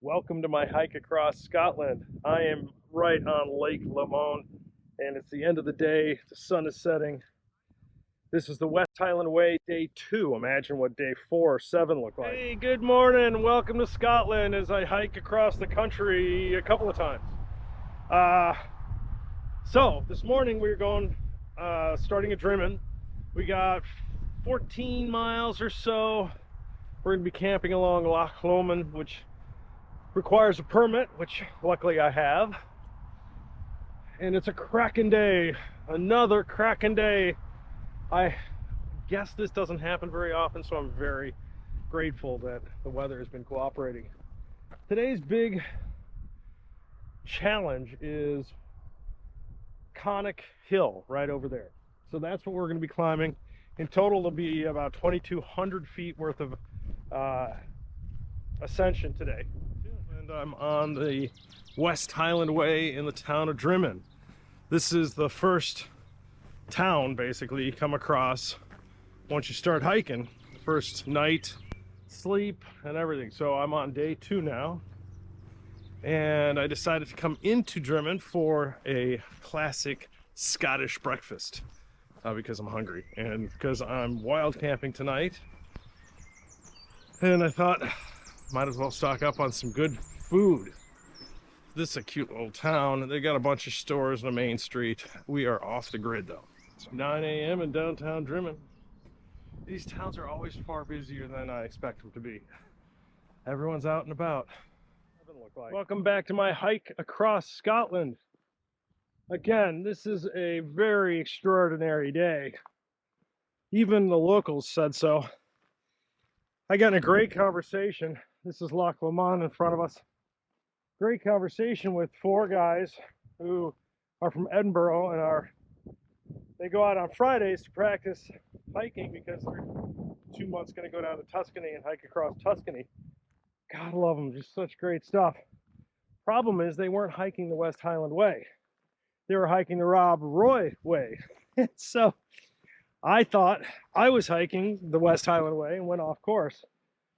Welcome to my hike across Scotland. I am right on Lake Lomond and it's the end of the day. The sun is setting. This is the West Highland Way, day 2. Imagine what day 4 or 7 look like. Hey, good morning. Welcome to Scotland as I hike across the country a couple of times. So this morning we're going, starting at Drymen. We got 14 miles or so. We're going to be camping along Loch Lomond, which requires a permit, which luckily I have. And it's a cracking day, another cracking day. I guess this doesn't happen very often, so I'm very grateful that the weather has been cooperating. Today's big challenge is Conic Hill right over there. So that's what we're going to be climbing. In total, it'll be about 2,200 feet worth of ascension today. And I'm on the West Highland Way in the town of Drymen. This is the first town basically you come across once you start hiking. First night, sleep, and everything. So I'm on day 2 now, and I decided to come into Drymen for a classic Scottish breakfast because I'm hungry and because I'm wild camping tonight. And I thought, might as well stock up on some good food. This is a cute little town. They got a bunch of stores on a main street. We are off the grid though. It's 9 a.m. in downtown Drymen. These towns are always far busier than I expect them to be. Everyone's out and about. Welcome back to my hike across Scotland. Again, this is a very extraordinary day. Even the locals said so. I got in a great conversation. This is Loch Lomond in front of us. Great conversation with 4 guys who are from Edinburgh and they go out on Fridays to practice hiking because they're 2 months going to go down to Tuscany and hike across Tuscany. God love them, just such great stuff. Problem is they weren't hiking the West Highland Way. They were hiking the Rob Roy Way. So I thought I was hiking the West Highland Way and went off course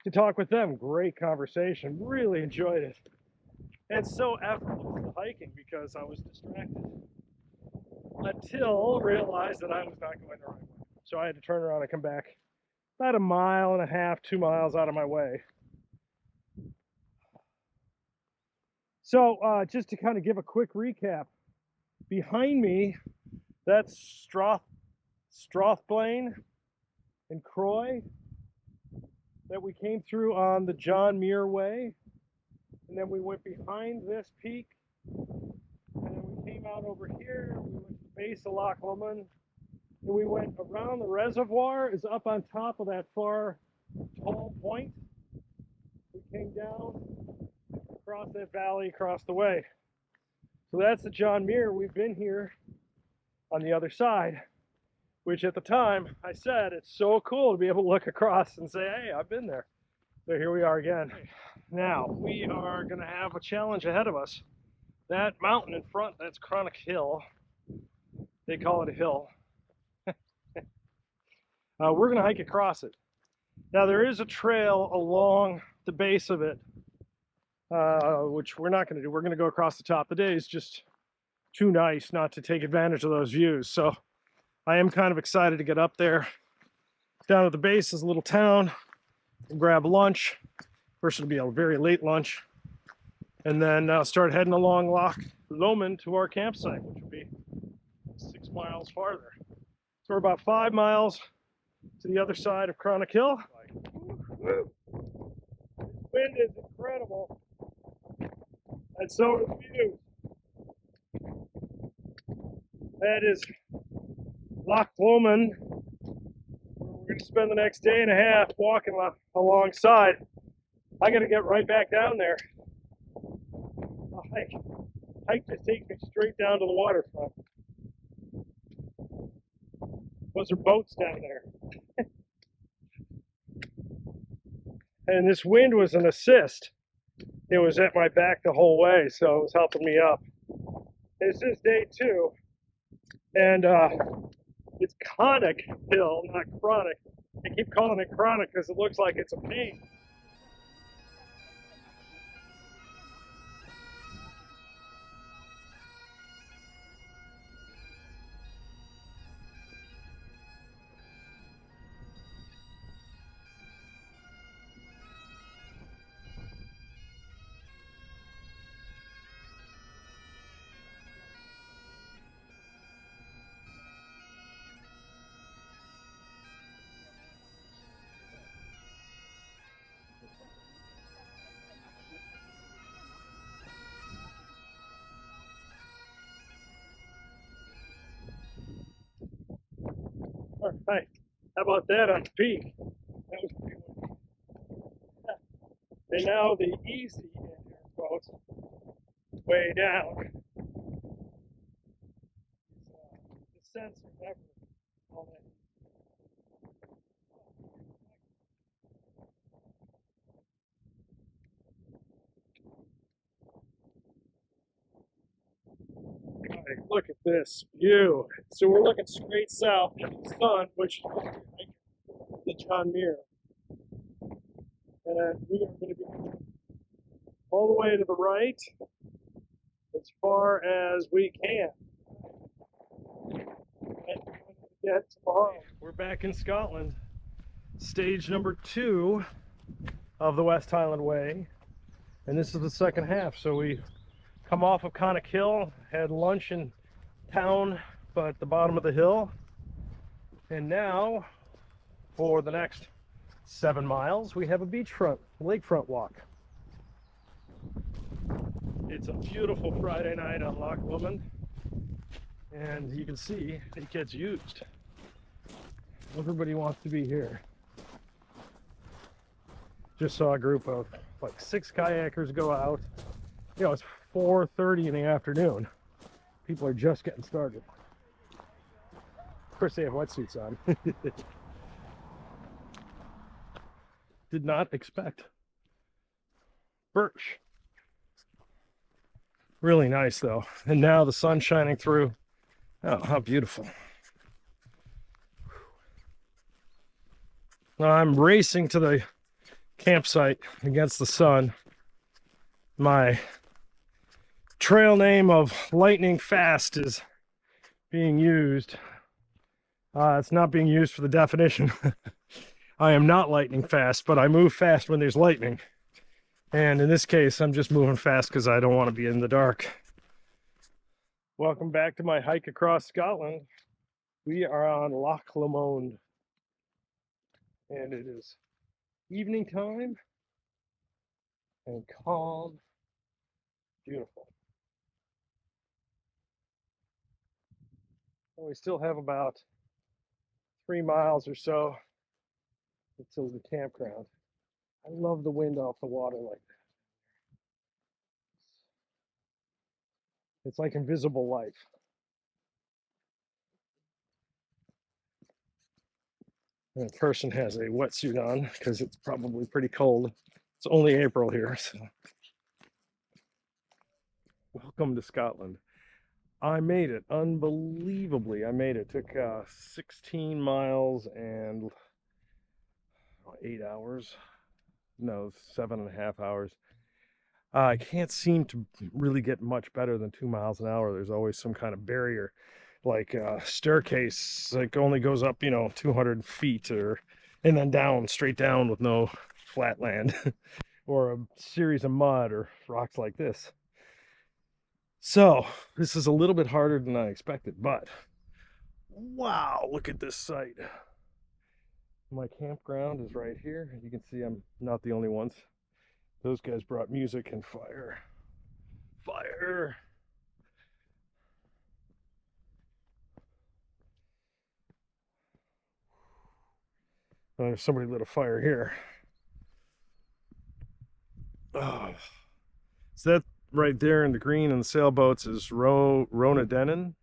to talk with them. Great conversation, really enjoyed it. And so effortless hiking because I was distracted until realized that I was not going the right way. So I had to turn around and come back about 1.5 miles, 2 miles out of my way. So just to kind of give a quick recap, behind me, that's Strathblane and Croy that we came through on the John Muir Way. And then we went behind this peak, and then we came out over here, we went to the base of Loch Lomond, and we went around the reservoir, is up on top of that far tall point. We came down, across that valley, across the way. So that's the John Muir. We've been here on the other side, which at the time I said, it's so cool to be able to look across and say, hey, I've been there. So here we are again. Now, we are going to have a challenge ahead of us. That mountain in front, that's Conic Hill. They call it a hill. We're going to hike across it. Now, there is a trail along the base of it, which we're not going to do. We're going to go across the top. The day is just too nice not to take advantage of those views. So I am kind of excited to get up there. Down at the base is a little town. We'll grab lunch. First it'll be a very late lunch. And then start heading along Loch Lomond to our campsite, which will be 6 miles farther. So we're about 5 miles to the other side of Conic Hill. Woo! The wind is incredible. And so are the views. That is Loch Lomond. We're going to spend the next day and a half walking alongside. I got to get right back down there. Hike just takes me straight down to the waterfront. Those are boats down there. And this wind was an assist. It was at my back the whole way, so it was helping me up. This is day 2, and it's Conic Hill, not Chronic. I keep calling it Chronic because it looks like it's a pain. right. How about that on the peak? That was pretty windy. And now the easy in here, folks, way down. The sensor never all that. Right, look at this view. So we're looking straight south into the sun, which is the John Muir. And we are going to be all the way to the right as far as we can. And get tomorrow. We're back in Scotland. Stage number 2 of the West Highland Way. And this is the second half. So we come off of Conic Hill, had lunch in town, but at the bottom of the hill. And now, for the next 7 miles, we have a beachfront, lakefront walk. It's a beautiful Friday night on Loch Lomond, and you can see it gets used. Everybody wants to be here. Just saw a group of like 6 kayakers go out. You know, it's 4:30 in the afternoon. People are just getting started. Of course, they have wetsuits on. Did not expect. Birch. Really nice though. And now the sun's shining through. Oh, how beautiful. I'm racing to the campsite against the sun. My trail name of Lightning Fast is being used. It's not being used for the definition. I am not lightning fast, but I move fast when there's lightning. And in this case, I'm just moving fast because I don't want to be in the dark. Welcome back to my hike across Scotland. We are on Loch Lomond. And it is evening time and calm, beautiful. And we still have about 3 miles or so until the campground. I love the wind off the water like that. It's like invisible life. And the person has a wetsuit on because it's probably pretty cold. It's only April here, so. Welcome to Scotland. I made it, unbelievably. I made it. Took 16 miles and 8 hours. No, 7.5 hours. I can't seem to really get much better than 2 miles an hour. There's always some kind of barrier, like staircase, like only goes up, 200 feet and then down, straight down with no flat land or a series of mud or rocks like this. So this is a little bit harder than I expected, but wow, look at this site. My campground is right here. You can see I'm not the only ones. Those guys brought music and fire. Fire! Oh, there's somebody lit a fire here. Oh. So that right there in the green and the sailboats is Rona Denon.